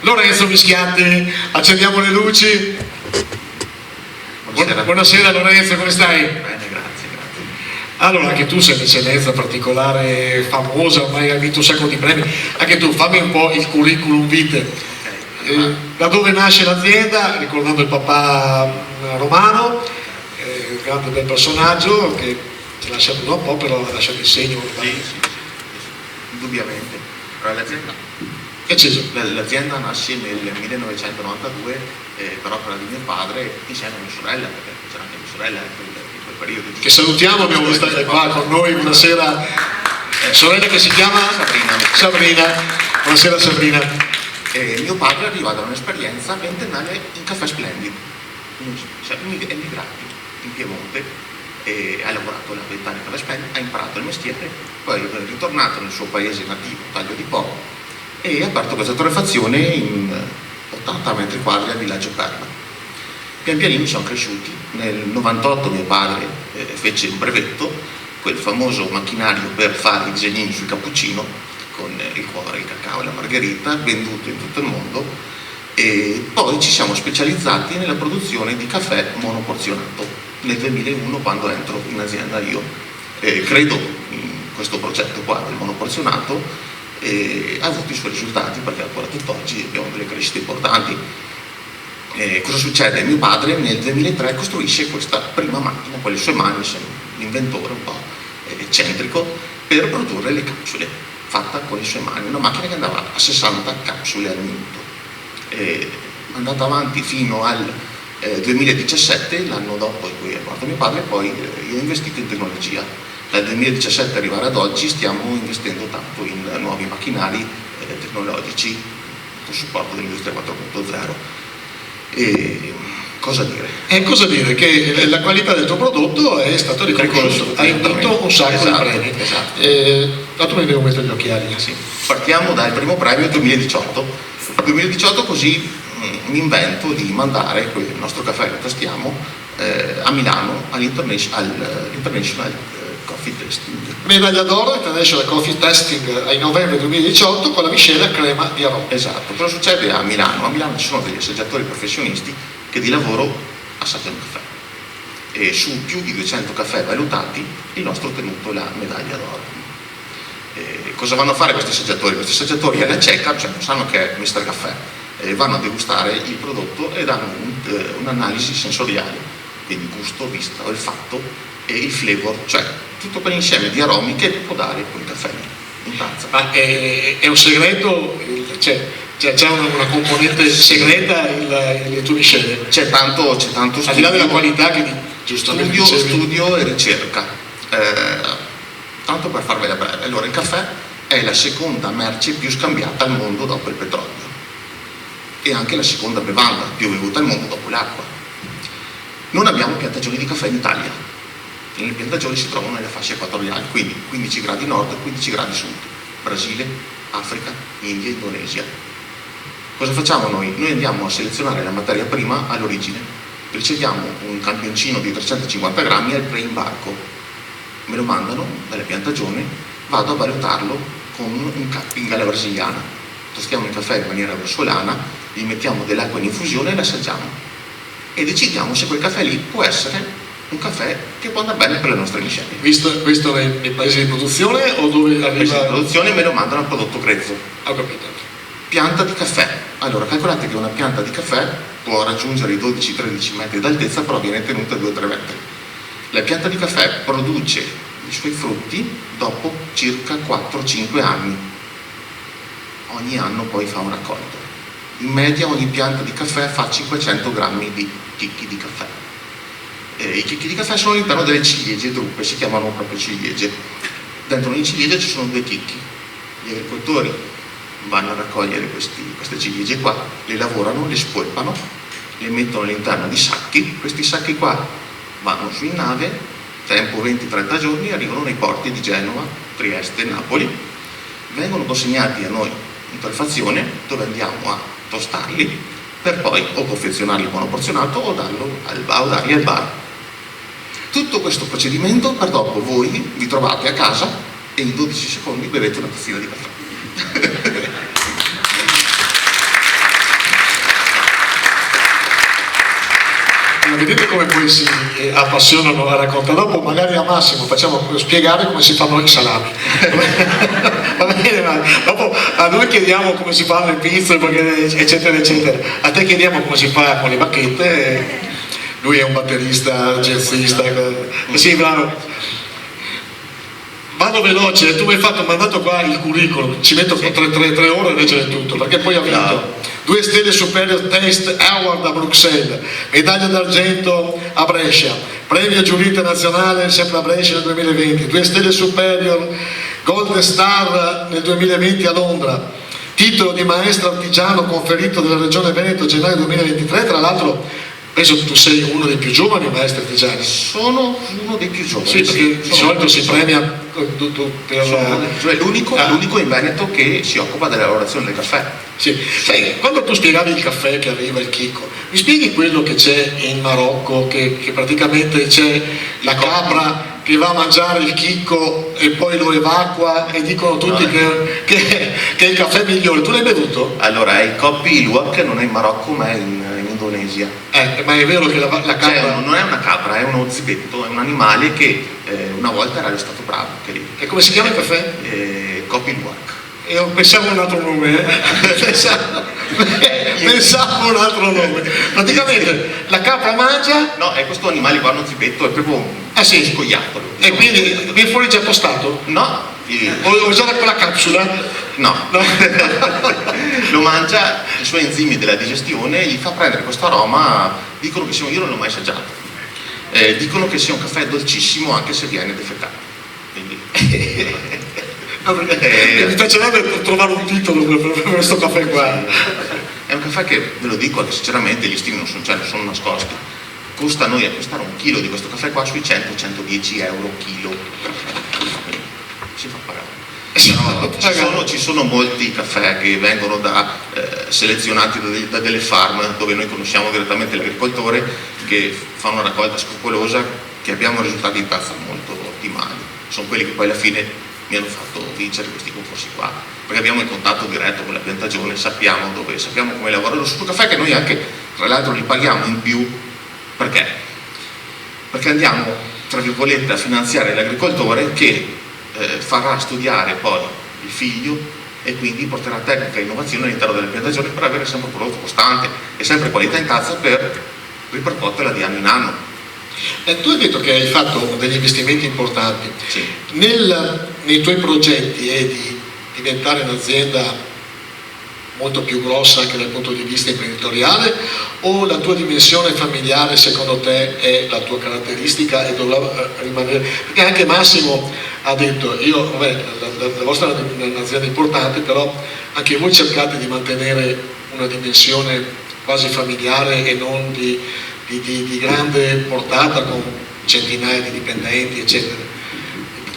Lorenzo Mischianti, accendiamo le luci. Buonasera Lorenzo, come stai? Bene, grazie. Allora, anche tu sei un'eccellenza particolare, famosa, ormai hai vinto un sacco di premi. Anche tu, fammi un po' il curriculum vitae. Da dove nasce l'azienda, ricordando il papà romano, un grande bel personaggio che ci lascia da un po', però ha lasciato il segno. Sì, indubbiamente. L'azienda nasce nel 1992, però quella di mio padre insieme a mia sorella, perché c'era anche mia sorella in quel periodo. Che salutiamo, abbiamo voluto stare qua con noi, buonasera. Sorella che si chiama? Sabrina. Buonasera Sabrina. Mio padre è arrivato da un'esperienza ventennale in Caffè Splendid, emigrato in Piemonte, e ha lavorato da 20 anni in Caffè Splendid, ha imparato il mestiere, poi è ritornato nel suo paese nativo, Taglio di Po, e ha aperto questa torrefazione in 80 metri quadri a Villaggio Perla. Pian pianino siamo cresciuti. Nel 98 mio padre fece un brevetto, quel famoso macchinario per fare i disegnini sul cappuccino, con il cuore, il cacao e la margherita, venduto in tutto il mondo, e poi ci siamo specializzati nella produzione di caffè monoporzionato nel 2001, quando entro in azienda io. Credo in questo progetto qua del monoporzionato, ha avuto i suoi risultati, perché ancora tutt'oggi abbiamo delle crescite importanti. Cosa succede? Mio padre nel 2003 costruisce questa prima macchina con le sue mani, un inventore un po' eccentrico, per produrre le capsule, fatta con le sue mani, una macchina che andava a 60 capsule al minuto. È andata avanti fino al 2017, l'anno dopo in cui è morto mio padre, poi io ho investito in tecnologia. Dal 2017 arrivare ad oggi stiamo investendo tanto in nuovi macchinari tecnologici con supporto dell'industria 4.0. E cosa dire? Cosa dire? Che la qualità del tuo prodotto è stato riconosciuta, hai vinto un sacco di premi. Esatto. Tu mi devo mettere gli occhiali. Sì. Partiamo dal primo premio 2018. 2018 così mi invento di mandare il nostro caffè che tastiamo a Milano all'International Coffee Tasting. Medaglia d'oro International Coffee Tasting a novembre 2018 con la miscela crema di aroma. Esatto. Cosa succede a Milano? A Milano ci sono degli assaggiatori professionisti che di lavoro assaggiano caffè, e su più di 200 caffè valutati il nostro ha ottenuto la medaglia d'oro. Cosa vanno a fare questi assaggiatori? Questi assaggiatori alla cieca, cioè non sanno che è Mister Caffè, vanno a degustare il prodotto e danno un'analisi sensoriale, quindi gusto, vista, olfatto e il flavor, cioè tutto quell'insieme di aromi che può dare quel caffè in tazza. Ma è un segreto? C'è una componente segreta le tue miscele? C'è tanto studio, al di là della qualità che giustamente studio e ricerca. Tanto per farvela breve, allora il caffè è la seconda merce più scambiata al mondo dopo il petrolio e anche la seconda bevanda più bevuta al mondo dopo l'acqua. Non abbiamo piantagioni di caffè in Italia. Le piantagioni si trovano nelle fasce equatoriali, quindi 15 gradi nord e 15 gradi sud, Brasile, Africa, India, Indonesia. Cosa facciamo noi? Noi andiamo a selezionare la materia prima all'origine, riceviamo un campioncino di 350 grammi al preimbarco, me lo mandano dalle piantagioni, vado a valutarlo con un cupping alla brasiliana, tostiamo il caffè in maniera grossolana, gli mettiamo dell'acqua in infusione e l'assaggiamo e decidiamo se quel caffè lì può essere un caffè che può andare bene per le nostre miscele. Questo nei paesi di produzione o dove arriva? Nei paesi di produzione me lo mandano al prodotto grezzo. Ho capito. Pianta di caffè. Allora calcolate che una pianta di caffè può raggiungere i 12-13 metri d'altezza, però viene tenuta a 2-3 metri. La pianta di caffè produce i suoi frutti dopo circa 4-5 anni. Ogni anno poi fa un raccolto. In media ogni pianta di caffè fa 500 grammi di chicchi di caffè. I chicchi di caffè sono all'interno delle ciliegie drupe, si chiamano proprio ciliegie. Dentro ogni ciliegia ci sono 2 chicchi. Gli agricoltori vanno a raccogliere queste ciliegie qua, le lavorano, le spolpano, le mettono all'interno di sacchi. Questi sacchi qua vanno su in nave, tempo 20-30 giorni, arrivano nei porti di Genova, Trieste, Napoli, vengono consegnati a noi in torrefazione, dove andiamo a tostarli per poi o confezionarli in monoporzionato o darli al bar. Tutto questo procedimento per dopo voi vi trovate a casa e in 12 secondi bevete una tazzina di caffè. vedete come poi si appassionano a raccontare. Dopo magari a Massimo facciamo spiegare come si fanno i salami. Va bene, ma dopo a noi chiediamo come si fanno le pizze, eccetera eccetera. A te chiediamo come si fa con le bacchette. Lui è un batterista, jazzista, sì, bravo. Vado veloce, tu mi hai mandato qua il curriculum, ci metto 3 ore a leggere tutto, perché poi ha vinto 2 stelle Superior Taste Award a Bruxelles, medaglia d'argento a Brescia, premio giuria internazionale sempre a Brescia nel 2020, 2 stelle Superior Golden Star nel 2020 a Londra, titolo di maestro artigiano conferito dalla Regione Veneto gennaio 2023, tra l'altro. Penso che tu sei uno dei più giovani maestri artigiani. Sono uno dei più giovani. Sì, perché di solito si premia cioè l'unico in Veneto che si occupa della lavorazione del caffè. Sì. Sai, quando tu spiegavi il caffè che arriva, il chicco, mi spieghi quello che c'è in Marocco, che praticamente c'è la capra che va a mangiare il chicco e poi lo evacua e dicono tutti che è il caffè migliore. Tu l'hai bevuto? Allora, il Kopi Luwak non è in Marocco ma è in Indonesia. Ma è vero che la capra... Cioè, non è una capra, è uno zibetto, è un animale che una volta era stato bravo. E come si chiama il caffè? Kopi Luwak. Io pensavo un altro nome, pensavo un altro nome. Praticamente la capra mangia. No, è questo animale qua, uno zibetto, è proprio sì. scoiattolo. E quindi viene fuori già tostato? No. O già da quella capsula? No. Lo mangia, i suoi enzimi della digestione gli fa prendere questo aroma, dicono che io non l'ho mai assaggiato. Dicono che sia un caffè dolcissimo anche se viene defecato. Quindi. Mi piacerebbe trovare un titolo per questo caffè qua. È un caffè che, ve lo dico anche sinceramente, gli stili non sono nascosti. Costa a noi acquistare un chilo di questo caffè qua sui 100-110 euro chilo. Si fa pagare. Però ci sono molti caffè che vengono selezionati da delle farm dove noi conosciamo direttamente l'agricoltore, che fanno una raccolta scrupolosa, che abbiamo risultati in tazza molto ottimali. Sono quelli che poi alla fine mi hanno fatto vincere questi concorsi qua, perché abbiamo il contatto diretto con la piantagione, sappiamo come lavora lo suo caffè, che noi anche tra l'altro li paghiamo in più. Perché andiamo tra virgolette a finanziare l'agricoltore che farà studiare poi il figlio e quindi porterà tecnica e innovazione all'interno della piantagione per avere sempre un prodotto costante e sempre qualità in tazza per ripercuoterla di anno in anno. Tu hai detto che hai fatto degli investimenti importanti. Sì. Nei tuoi progetti è di diventare un'azienda molto più grossa anche dal punto di vista imprenditoriale, o la tua dimensione familiare secondo te è la tua caratteristica e dovrà rimanere? Perché anche Massimo ha detto, la vostra è un'azienda importante, però anche voi cercate di mantenere una dimensione quasi familiare e non di grande portata con centinaia di dipendenti eccetera.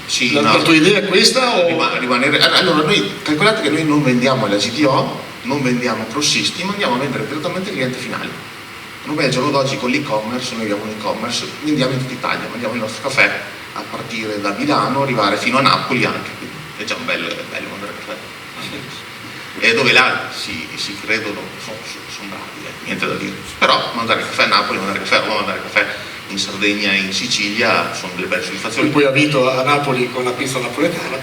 Sì, la tua idea è questa? Allora, calcolate che noi non vendiamo alla GDO, non vendiamo crossisti, ma andiamo a vendere direttamente ai clienti finali. Noi al giorno d'oggi con l'e-commerce, noi abbiamo un e-commerce, vendiamo in tutta Italia, mandiamo il nostro caffè a partire da Milano, arrivare fino a Napoli anche, quindi è già un bello mandare caffè. E dove là si credono, sono bravi, niente da dire. Però mandare caffè a Napoli, mandare caffè a Roma, mandare caffè in Sardegna e in Sicilia sono delle belle soddisfazioni. Poi ha vinto a Napoli con la pizza napoletana,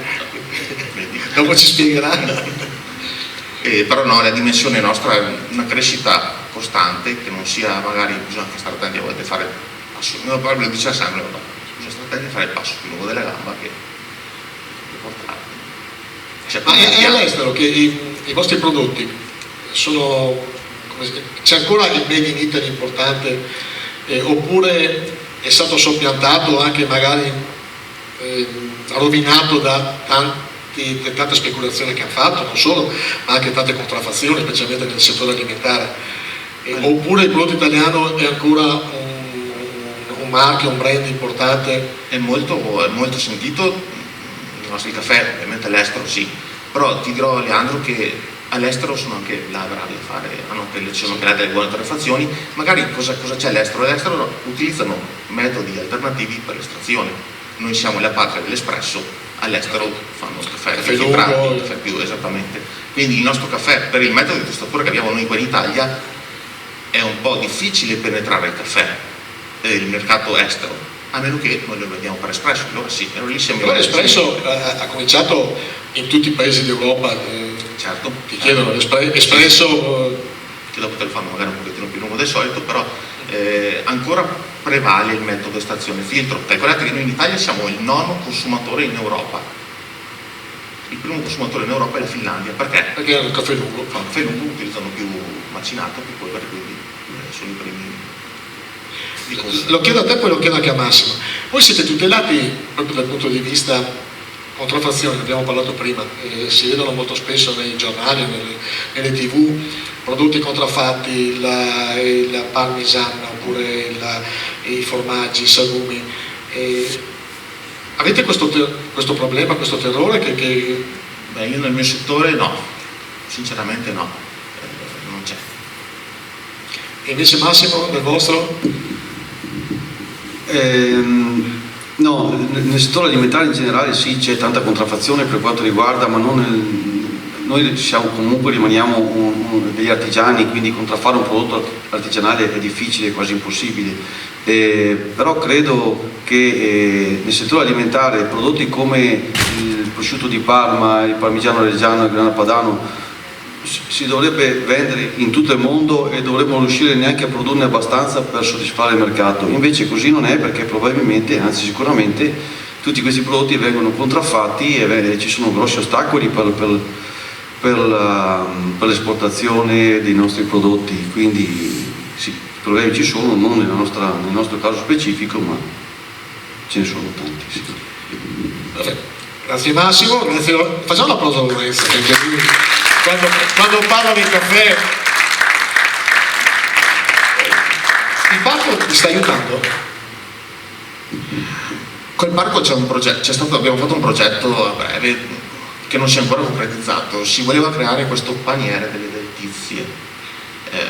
dopo ci spiegheranno. Però no, la dimensione nostra è una crescita costante, che non sia, magari bisogna anche stare attenti a volte a fare passo, mio padre lo dice sempre, bisogna stare attenti a fare il passo più lungo della gamba che portare. Ma è all'estero che i vostri prodotti sono, c'è ancora il made in Italy importante, oppure è stato soppiantato anche magari rovinato da tante speculazioni che hanno fatto, non solo, ma anche tante contraffazioni, specialmente nel settore alimentare, oppure il prodotto italiano è ancora un marchio, un brand importante? È molto sentito i nostri caffè, ovviamente all'estero sì, però ti dirò, Leandro, che all'estero sono anche là bravi a fare, ci sono anche delle buone torrefazioni. Magari cosa c'è all'estero? All'estero utilizzano metodi alternativi per l'estrazione. Noi siamo la patria dell'espresso, all'estero fanno caffè filtrato, caffè più, esattamente. Quindi il nostro caffè, per il metodo di tostatura che abbiamo noi qua in Italia, è un po' difficile penetrare il caffè, il mercato estero, a meno che noi lo vediamo per Espresso, allora sì, allora lì siamo. Però Espresso ha cominciato in tutti i paesi d'Europa, certo, ti chiedono Espresso, che dopo te lo fanno magari un pochettino più lungo del solito, però ancora prevale il metodo estrazione filtro. Guardate che noi in Italia siamo il nono consumatore in Europa. Il primo consumatore in Europa è la Finlandia, perché? Perché è il caffè lungo. Fa un caffè lungo, utilizzano più macinato, più polvere, quindi sono i primi. Lo chiedo a te, poi lo chiedo anche a Massimo. Voi siete tutelati proprio dal punto di vista contraffazione, ne abbiamo parlato prima, si vedono molto spesso nei giornali, nelle TV, prodotti contraffatti, il parmigiano oppure i formaggi, i salumi. Avete questo problema, questo terrore che... Beh, io nel mio settore no, sinceramente no, non c'è. E invece Massimo, nel vostro? No, nel settore alimentare in generale sì, c'è tanta contraffazione per quanto riguarda, ma noi rimaniamo degli artigiani, quindi contraffare un prodotto artigianale è difficile, quasi impossibile. Però credo che nel settore alimentare prodotti come il prosciutto di Parma, il parmigiano reggiano e il grana padano si dovrebbe vendere in tutto il mondo e dovremmo riuscire neanche a produrne abbastanza per soddisfare il mercato. Invece così non è, perché probabilmente, anzi sicuramente, tutti questi prodotti vengono contraffatti e ci sono grossi ostacoli per l'esportazione dei nostri prodotti. Quindi sì, i problemi ci sono, non nel nostro caso specifico, ma ce ne sono tanti. Sì. Grazie Massimo, facciamo un applauso a Lorenzo, perché lui quando parla del caffè il parco ti sta aiutando? Col parco c'è un progetto, abbiamo fatto un progetto a breve che non si è ancora concretizzato. Si voleva creare questo paniere delle deltizie.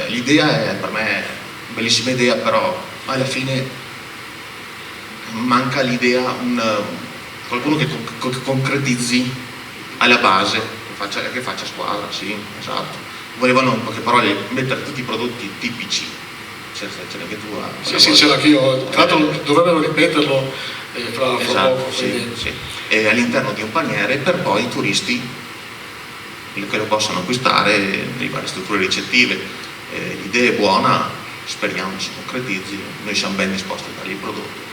L'idea è per me una bellissima idea, però alla fine manca l'idea, qualcuno che concretizzi alla base, che faccia squadra, sì, esatto. Volevano in poche parole mettere tutti i prodotti tipici. Ce l'hai anche tu? Sì, ce l'ho anch'io. Tra l'altro dovrebbero ripeterlo fra esatto, poco. sì. E all'interno di un paniere per poi i turisti che lo possano acquistare nelle varie strutture ricettive. L'idea è buona, speriamo si concretizzi, noi siamo ben disposti a dargli il prodotto.